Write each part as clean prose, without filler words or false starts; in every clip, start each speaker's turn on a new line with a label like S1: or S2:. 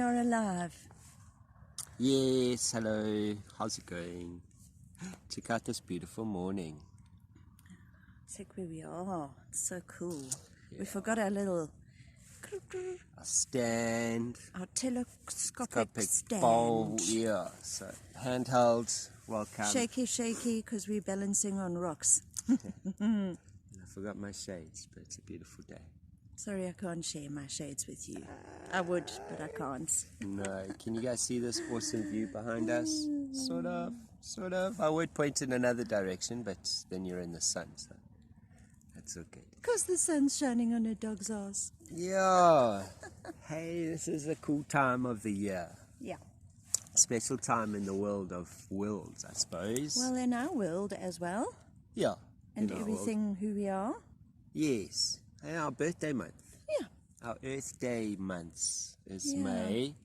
S1: are alive.
S2: Yes, hello. How's it going? Check out this beautiful morning.
S1: Check where we are. It's so cool. Yeah. We forgot our little...
S2: A stand.
S1: Our telescopic stand.
S2: Bowl, yeah. So, handheld, welcome.
S1: Shaky, because we're balancing on rocks.
S2: I forgot my shades, but it's a beautiful day.
S1: Sorry, I can't share my shades with you. I would, but I can't.
S2: No. Can you guys see this awesome view behind us? Sort of. I would point in another direction, but then you're in the sun, so that's okay.
S1: Because the sun's shining on a dog's ass.
S2: Yeah. Hey, this is a cool time of the year.
S1: Yeah.
S2: Special time in the world of worlds, I suppose.
S1: Well, in our world as well.
S2: Yeah.
S1: And everything who we are.
S2: Yes. And our birthday month.
S1: Yeah.
S2: Our Earth Day months is May.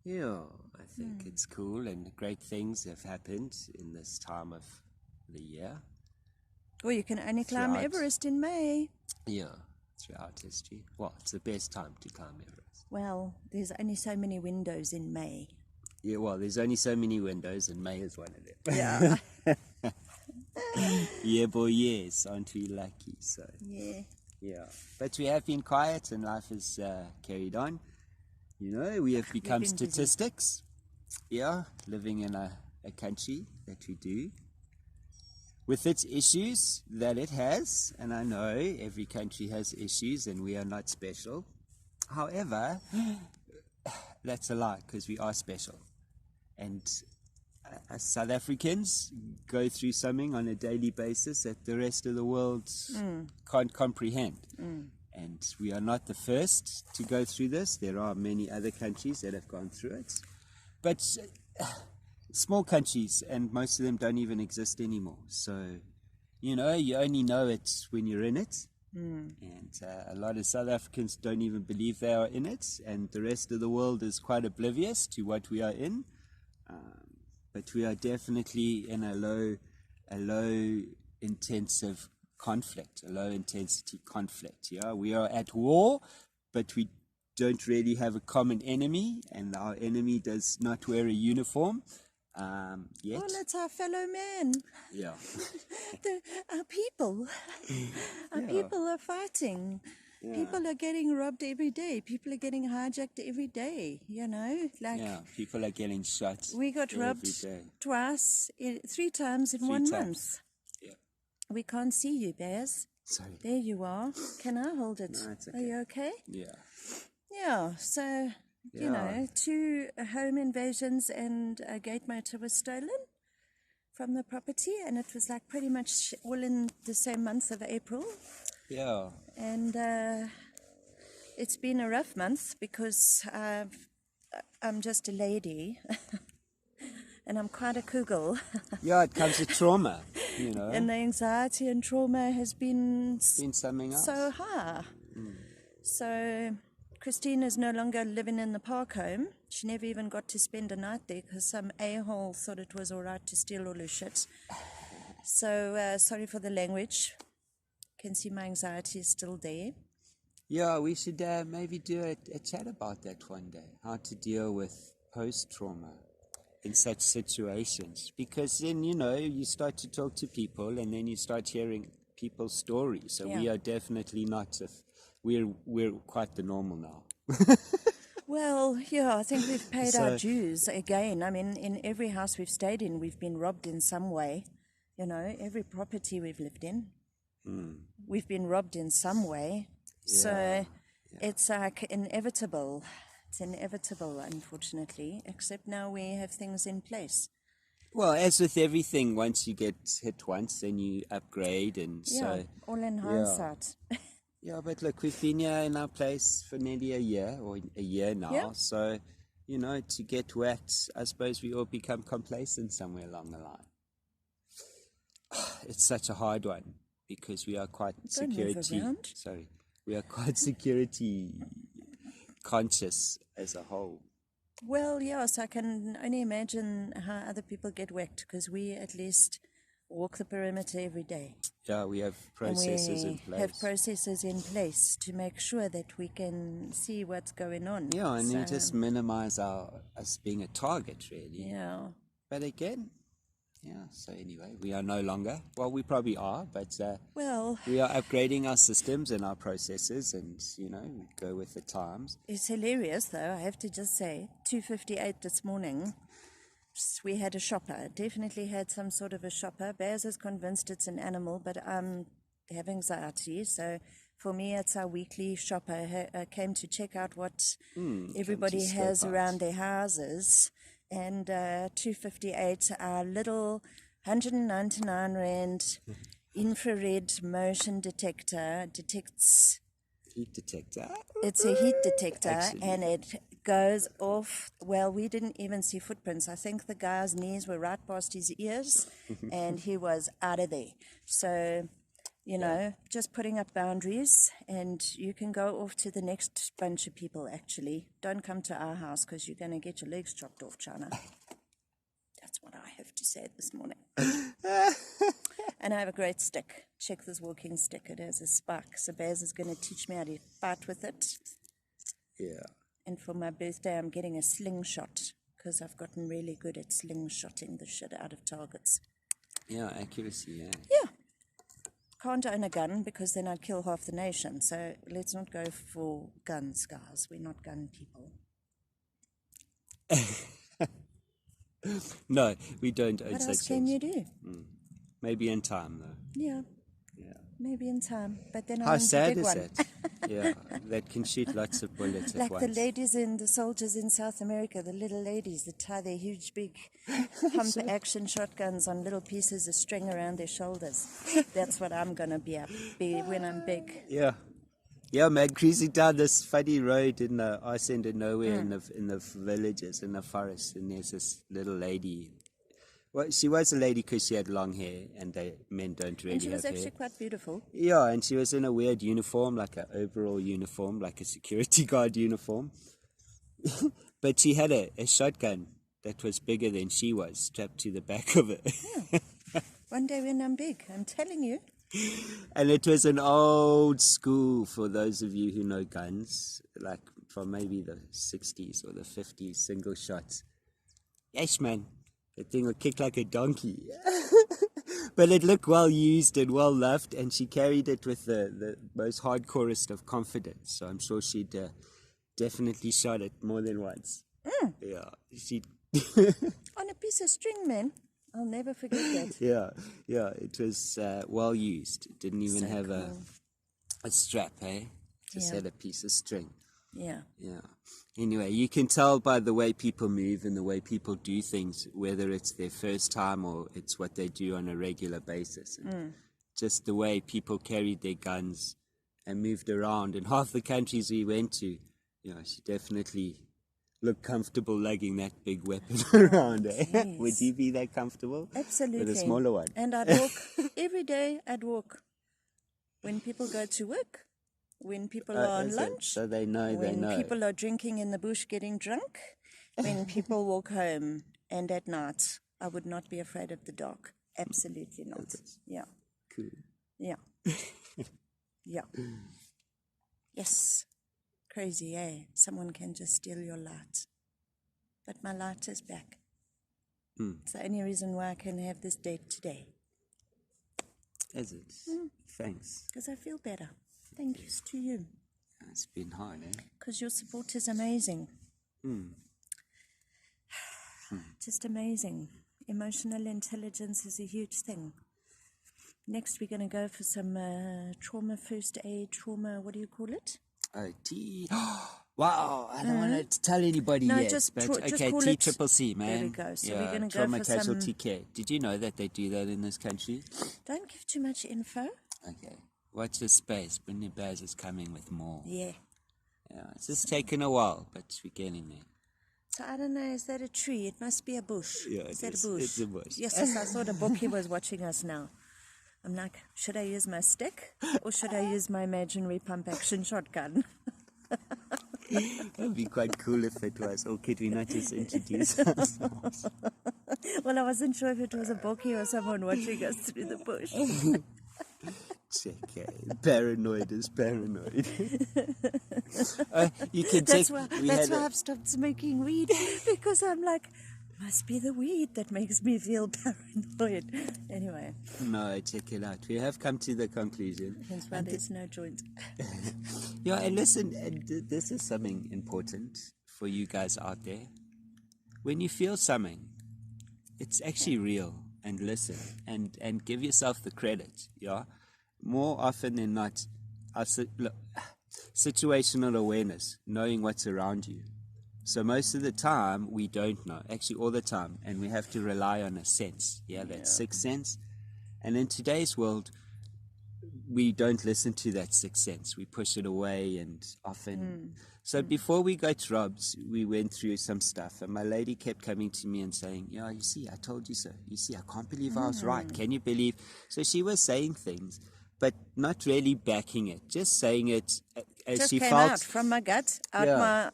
S2: Yeah, I think it's cool and great things have happened in this time of the year.
S1: Well, you can only climb Everest in May.
S2: Yeah, throughout history. Well, it's the best time to climb Everest.
S1: Well, there's only so many windows in May.
S2: Yeah, well, there's only so many windows and May is one of them.
S1: Yeah.
S2: Yeah, boy, yes. Aren't we lucky? So.
S1: Yeah.
S2: Yeah, but we have been quiet and life has carried on. You know, we have become statistics. Yeah, living in a country that we do. With its issues that it has, and I know every country has issues and we are not special. However, that's a lie because we are special. And as South Africans go through something on a daily basis that the rest of the world can't comprehend. And we are not the first to go through this. There are many other countries that have gone through it. But small countries, and most of them don't even exist anymore. So, you know, you only know it when you're in it. And a lot of South Africans don't even believe they are in it. And the rest of the world is quite oblivious to what we are in. But we are definitely in a low intensive conflict, a low intensity conflict. Yeah, we are at war, but we don't really have a common enemy, and our enemy does not wear a uniform yet.
S1: Well, it's our fellow man.
S2: Yeah.
S1: Our people. Our people are fighting. Yeah. People are getting robbed every day. People are getting hijacked every day, you know.
S2: People are getting shot.
S1: We got robbed twice, 3 times in 1 month.
S2: Yeah.
S1: We can't see you, Bears.
S2: Sorry.
S1: There you are. Can I hold it?
S2: No, it's okay.
S1: Are you okay?
S2: Yeah.
S1: Yeah, so, you know, 2 home invasions and a gate motor was stolen from the property, and it was like pretty much all in the same month of April.
S2: Yeah.
S1: And it's been a rough month because I'm just a lady and I'm quite a kugel.
S2: Yeah, it comes with trauma, you know.
S1: And the anxiety and trauma has been
S2: something else.
S1: So high. So Christine is no longer living in the park home. She never even got to spend a night there because some a-hole thought it was all right to steal all her shit. So sorry for the language. Can see my anxiety is still there.
S2: Yeah, we should maybe do a chat about that one day. How to deal with post-trauma in such situations. Because then, you know, you start to talk to people and then you start hearing people's stories. So we are definitely not, we're quite the normal now.
S1: Well, yeah, I think we've paid our dues again. I mean, in every house we've stayed in, we've been robbed in some way. You know, every property we've lived in. We've been robbed in some way. So it's like inevitable. It's inevitable, unfortunately, except now we have things in place.
S2: Well, as with everything, once you get hit once, then you upgrade. And so
S1: all in hindsight.
S2: Yeah, but look, we've been here in our place for nearly a year now. Yeah. So, you know, to get whacked, I suppose we all become complacent somewhere along the line. It's such a hard one. Because we are quite security conscious as a whole.
S1: Well, yes, I can only imagine how other people get whacked because we at least walk the perimeter every day.
S2: Yeah, we have processes in
S1: And we
S2: place.
S1: have processes in place to make sure that we can see what's going on.
S2: Yeah, and then just minimize us being a target, really.
S1: Yeah.
S2: But again, yeah, so anyway, we are no longer, well, we probably are, but we are upgrading our systems and our processes, and, we go with the times.
S1: It's hilarious, though, I have to just say. 2:58 this morning, we had a shopper. Definitely had some sort of a shopper. Bears is convinced it's an animal, but I have anxiety, so for me it's our weekly shopper. I came to check out what everybody has around their houses, and 2:58, our little 199 Rand infrared motion detector detects...
S2: Heat detector?
S1: It's a heat detector,
S2: Actually.
S1: And it goes off. Well, we didn't even see footprints. I think the guy's knees were right past his ears, and he was out of there. So, just putting up boundaries, and you can go off to the next bunch of people, actually. Don't come to our house, because you're going to get your legs chopped off, China. That's what I have to say this morning. And I have a great stick. Check this walking stick. It has a spike. So Baz is going to teach me how to fight with it.
S2: Yeah.
S1: And for my birthday, I'm getting a slingshot, because I've gotten really good at slingshotting the shit out of targets.
S2: Yeah, accuracy, yeah.
S1: Yeah. Can't own a gun, because then I'd kill half the nation. So let's not go for guns, guys. We're not gun people.
S2: No, we don't own such
S1: What else
S2: things.
S1: can you do?
S2: Maybe in time, though.
S1: Yeah.
S2: Yeah.
S1: Maybe in time. But then I
S2: How
S1: want a
S2: sad
S1: big
S2: is
S1: one.
S2: it? Yeah, that can shoot lots of bullets
S1: Like
S2: at
S1: the
S2: once.
S1: ladies in the soldiers in South America, the little ladies that tie their huge big pump action shotguns on little pieces of string around their shoulders. That's what I'm going to be when I'm big.
S2: Yeah. Yeah, man, cruising down this funny road in the arse end of nowhere in the villages, in the forest, and there's this little lady. Well, she was a lady because she had long hair, and men don't really have hair.
S1: And she was actually quite beautiful.
S2: Yeah, and she was in a weird uniform, like an overall uniform, like a security guard uniform. But she had a shotgun that was bigger than she was, strapped to the back of it.
S1: Yeah. One day when I'm big, I'm telling you.
S2: And it was an old school, for those of you who know guns, like from maybe the 60s or the 50s, single shots. Yes, man, that thing would kick like a donkey. But it looked well used and well loved, and she carried it with the most hardcorest of confidence. So I'm sure she'd definitely shot it more than once. Yeah, she.
S1: On a piece of string, man. I'll never forget that.
S2: Yeah, it was well used. It didn't even have
S1: cool.
S2: a strap, eh? Just had a piece of string.
S1: Yeah.
S2: Yeah. Anyway, you can tell by the way people move and the way people do things, whether it's their first time or it's what they do on a regular basis. And just the way people carried their guns and moved around. In half the countries we went to, she definitely looked comfortable lugging that big weapon around. Eh? Would you be that comfortable?
S1: Absolutely.
S2: With a smaller one?
S1: And I'd walk every day. I'd walk when people go to work, when people are on lunch,
S2: so they know.
S1: when people are drinking in the bush getting drunk, when people walk home, and at night. I would not be afraid of the dark. Absolutely not. Yeah.
S2: Cool.
S1: Yeah. Yeah. Yes. Crazy, eh? Someone can just steal your light. But my light is back. It's the only reason why I can have this date today.
S2: Is it? Thanks.
S1: Because I feel better. Thanks to you.
S2: It's been hard, eh?
S1: Because your support is amazing. Just amazing. Emotional intelligence is a huge thing. Next, we're going to go for some trauma first aid, what do you call it?
S2: T. Wow, I don't want to tell anybody yet.
S1: Just
S2: but
S1: call
S2: TCCC, man.
S1: There we go. So we're going to go
S2: trauma
S1: for
S2: casualty
S1: some...
S2: care. Did you know that they do that in this country?
S1: Don't give too much info.
S2: Okay. Watch this space. Brittany Baz is coming with more.
S1: Yeah.
S2: Yeah, it's just taken a while, but we're getting there.
S1: So I don't know, is that a tree? It must be a bush.
S2: Yeah,
S1: is that a bush?
S2: It's a bush.
S1: Yes, I saw the bookie was watching us now. I'm like, should I use my stick or should I use my imaginary pump action shotgun?
S2: That would be quite cool if it was. Or could we not just introduce ourselves?
S1: Well, I wasn't sure if it was a bokkie or someone watching us through the bush.
S2: Check, paranoid is paranoid. You can
S1: That's
S2: check.
S1: why I've stopped smoking weed, because I'm like, must be the weed that makes me feel paranoid. Anyway.
S2: No, check it out. We have come to the conclusion.
S1: Hence why there's no joint.
S2: Yeah, and listen, this is something important for you guys out there. When you feel something, it's actually real, and listen, and give yourself the credit, yeah? More often than not, situational awareness, knowing what's around you. So most of the time, we don't know, actually all the time, and we have to rely on a sense, that sixth sense. And in today's world, we don't listen to that sixth sense. We push it away, and often... So before we go to Rob's, we went through some stuff, and my lady kept coming to me and saying, "Yeah, you see, I told you so. You see, I can't believe I was right. Can you believe?" So she was saying things, but not really backing it, just saying it as
S1: Just
S2: she
S1: came
S2: felt.
S1: out from my gut, out my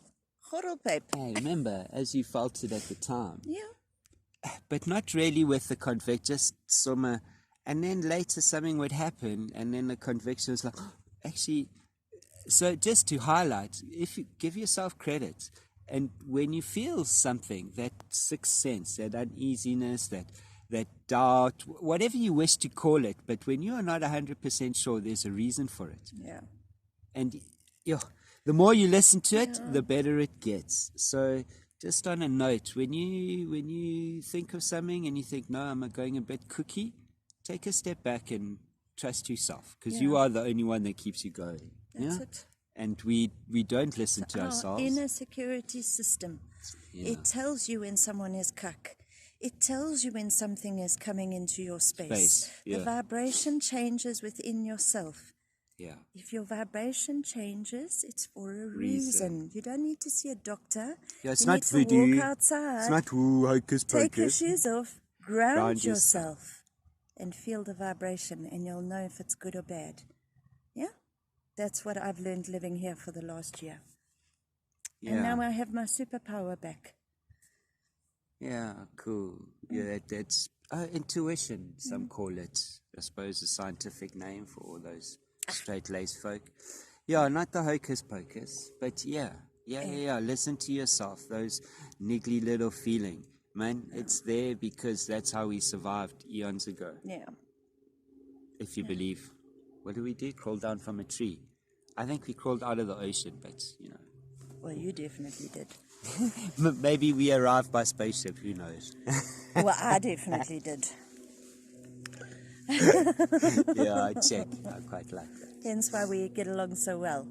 S1: horrelpape.
S2: Hey, remember, as you felt it at the time.
S1: Yeah.
S2: But not really with the convict, just some... and then later something would happen, and then the conviction was like, actually... So just to highlight, if you give yourself credit, and when you feel something, that sixth sense, that uneasiness, that doubt, whatever you wish to call it, but when you are not 100% sure, there's a reason for it.
S1: Yeah.
S2: And the more you listen to it, the better it gets. So just on a note, when you think of something and you think, no, I'm going a bit cookie, take a step back and trust yourself, because you are the only one that keeps you going.
S1: That's it.
S2: And we don't listen to ourselves.
S1: Our inner security system. It tells you when someone is cuck. It tells you when something is coming into your space. The vibration changes within yourself.
S2: Yeah.
S1: If your vibration changes, it's for a reason. You don't need to see a doctor.
S2: Yeah, it's
S1: you
S2: not
S1: need to
S2: voodoo.
S1: walk outside.
S2: It's not hocus pocus.
S1: Take your shoes off, ground yourself, and feel the vibration, and you'll know if it's good or bad. Yeah? That's what I've learned living here for the last year. Yeah. And now I have my superpower back.
S2: Yeah, cool. Yeah, that's intuition, some call it. I suppose a scientific name for all those straight-laced folk. Yeah, not the hocus pocus, but yeah. Listen to yourself, those niggly little feeling. Man, it's there because that's how we survived eons ago.
S1: Yeah.
S2: If you believe. What did we do? Crawl down from a tree. I think we crawled out of the ocean, but,
S1: Well, you definitely did.
S2: Maybe we arrived by spaceship, who knows?
S1: Well, I definitely did.
S2: Yeah, I check. I quite like that.
S1: Hence why we get along so well.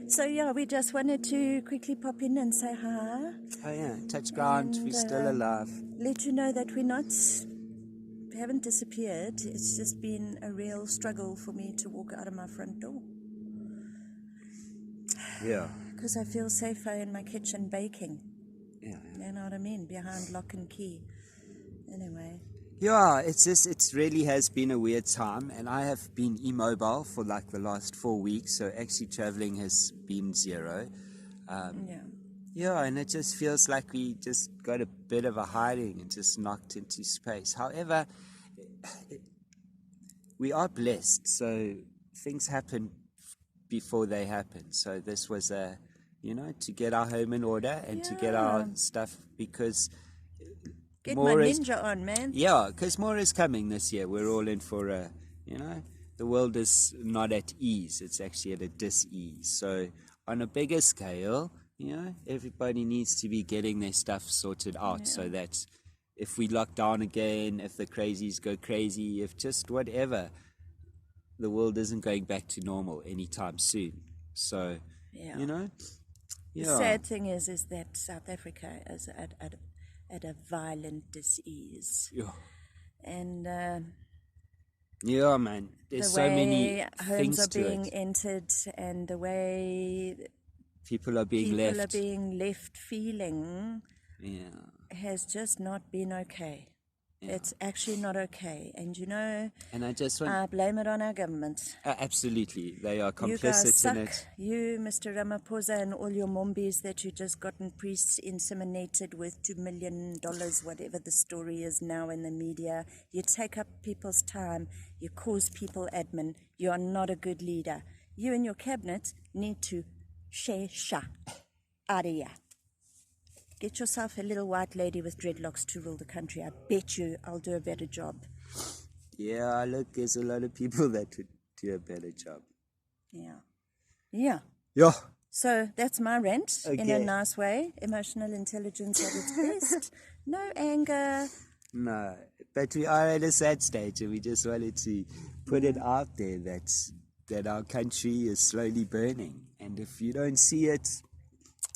S1: So, we just wanted to quickly pop in and say hi.
S2: Oh, yeah. Touch ground. We're still alive.
S1: Let you know that we haven't disappeared. It's just been a real struggle for me to walk out of my front door.
S2: Yeah.
S1: Because I feel safer in my kitchen baking.
S2: Yeah.
S1: You know what I mean? Behind lock and key. Anyway.
S2: Yeah, it really has been a weird time, and I have been immobile for like the last 4 weeks, so actually traveling has been zero. Yeah, and it just feels like we just got a bit of a hiding and just knocked into space. However, we are blessed, so things happen before they happen. So this was to get our home in order and to get our stuff, because
S1: get my ninja on, man.
S2: Yeah, because more is coming this year. We're all in for the world is not at ease. It's actually at a dis-ease. So on a bigger scale, everybody needs to be getting their stuff sorted out, so that if we lock down again, if the crazies go crazy, if just whatever, the world isn't going back to normal anytime soon. So,
S1: The sad thing is that South Africa is at a violent dis-ease.
S2: Yeah.
S1: And
S2: man, there's so many
S1: homes
S2: things
S1: are
S2: to
S1: being
S2: it.
S1: entered, and the way
S2: people are being
S1: left feeling has just not been okay. It's actually not okay. And you know,
S2: And I just want...
S1: I blame it on our government.
S2: absolutely. They are
S1: You guys
S2: complicit
S1: suck.
S2: in it.
S1: You, Mr. Ramaphosa, and all your mombies that you just gotten priests inseminated with $2 million, whatever the story is now in the media. You take up people's time. You cause people admin. You are not a good leader. You and your cabinet need to sha out of here. Get yourself a little white lady with dreadlocks to rule the country. I bet you I'll do a better job.
S2: Yeah, look, there's a lot of people that would do a better job.
S1: Yeah.
S2: Yeah.
S1: So that's my rant in a
S2: Okay.
S1: nice way. Emotional intelligence at its best. No anger.
S2: No, but we are at a sad stage, and we just wanted to put it out there that our country is slowly burning. And if you don't see it,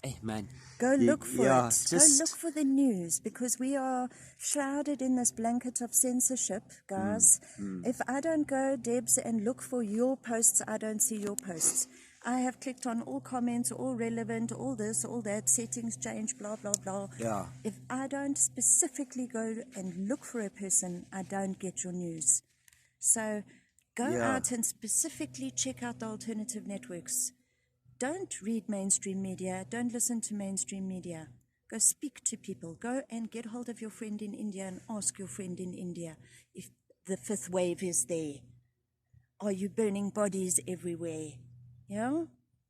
S2: hey, man.
S1: Go look for it.
S2: Just...
S1: Go look for the news, because we are shrouded in this blanket of censorship, guys. If I don't go, Debs, and look for your posts, I don't see your posts. I have clicked on all comments, all relevant, all this, all that, settings change, blah, blah, blah.
S2: Yeah.
S1: If I don't specifically go and look for a person, I don't get your news. So go out and specifically check out the alternative networks. Don't read mainstream media. Don't listen to mainstream media. Go speak to people. Go and get hold of your friend in India and ask your friend in India if the fifth wave is there. Are you burning bodies everywhere? Yeah?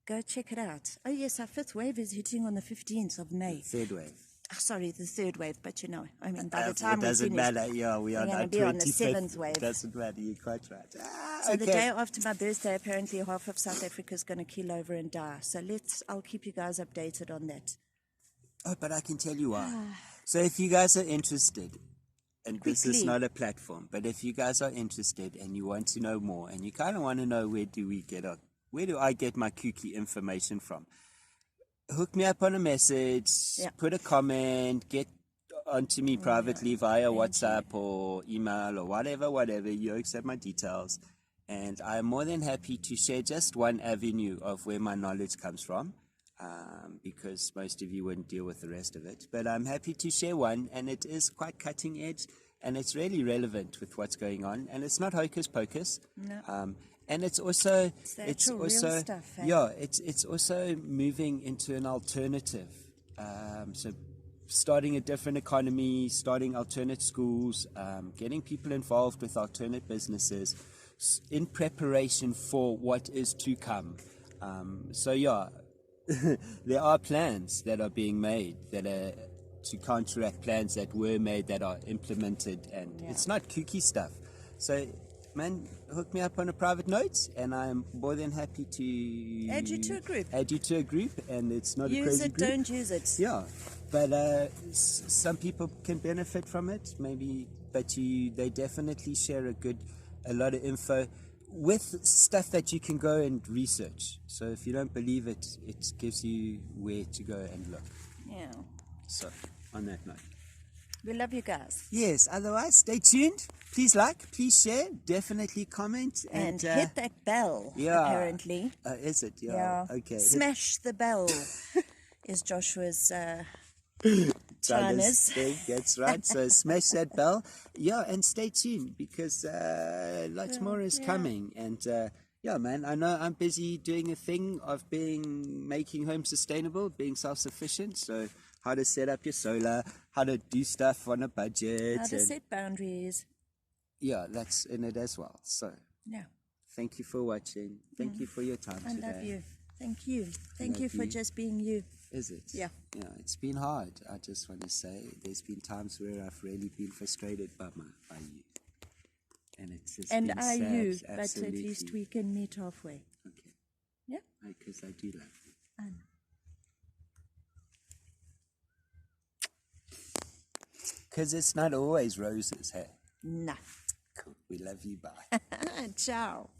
S1: Go check it out. Oh, yes, our fifth wave is hitting on the 15th of May.
S2: Third wave.
S1: Sorry, the third wave, but you know, I mean, by the time
S2: it doesn't
S1: we finish,
S2: matter. Yeah, we are
S1: we're
S2: now
S1: going to be on the
S2: 25th.
S1: seventh wave.
S2: It doesn't matter. You're quite right.
S1: So the day after my birthday, apparently half of South Africa is going to keel over and die. So I'll keep you guys updated on that.
S2: Oh, but I can tell you why. So if you guys are interested, and this is not a platform, but if you guys are interested and you want to know more, and you kind of want to know where do I get my kooky information from, hook me up on a message, put a comment, get onto me privately via WhatsApp or email or whatever. You accept my details, and I'm more than happy to share just one avenue of where my knowledge comes from, because most of you wouldn't deal with the rest of it. But I'm happy to share one, and it is quite cutting edge, and it's really relevant with what's going on, and it's not hocus pocus.
S1: No.
S2: And it's also
S1: real stuff, eh?
S2: Yeah, it's also moving into an alternative. So starting a different economy, starting alternate schools, getting people involved with alternate businesses in preparation for what is to come. So yeah, there are plans that are being made that are to counteract plans that were made that are implemented, and it's not kooky stuff. So man, hook me up on a private note, and I'm more than happy to
S1: add you to a group.
S2: And it's not
S1: use
S2: a crazy
S1: it,
S2: group.
S1: don't use it.
S2: Yeah, but some people can benefit from it, maybe. But they definitely share a lot of info with stuff that you can go and research. So if you don't believe it, it gives you where to go and look.
S1: Yeah.
S2: So on that note,
S1: we love you guys.
S2: Yes, otherwise, stay tuned. Please like, please share, definitely comment.
S1: And hit that bell, apparently.
S2: Is it? Yeah. Okay.
S1: Smash the bell is Joshua's China's
S2: thing. That's right. So smash that bell. Yeah, and stay tuned, because lots more is coming. And man, I know I'm busy doing a thing of making home sustainable, being self-sufficient. So how to set up your solar, how to do stuff on a budget.
S1: How to set boundaries.
S2: Yeah, that's in it as well. So thank you for watching. Thank you for your time today.
S1: I love you. Thank you. Thank you for just being you.
S2: Is it?
S1: Yeah.
S2: Yeah, it's been hard. I just want to say there's been times where I've really been frustrated by you. And it's just been sad.
S1: you,
S2: Absolutely.
S1: but at least we can meet halfway.
S2: Okay.
S1: Yeah?
S2: Because I do love you.
S1: I know.
S2: Because it's not always roses, hey?
S1: Nah.
S2: Cool. We love you. Bye.
S1: Ciao.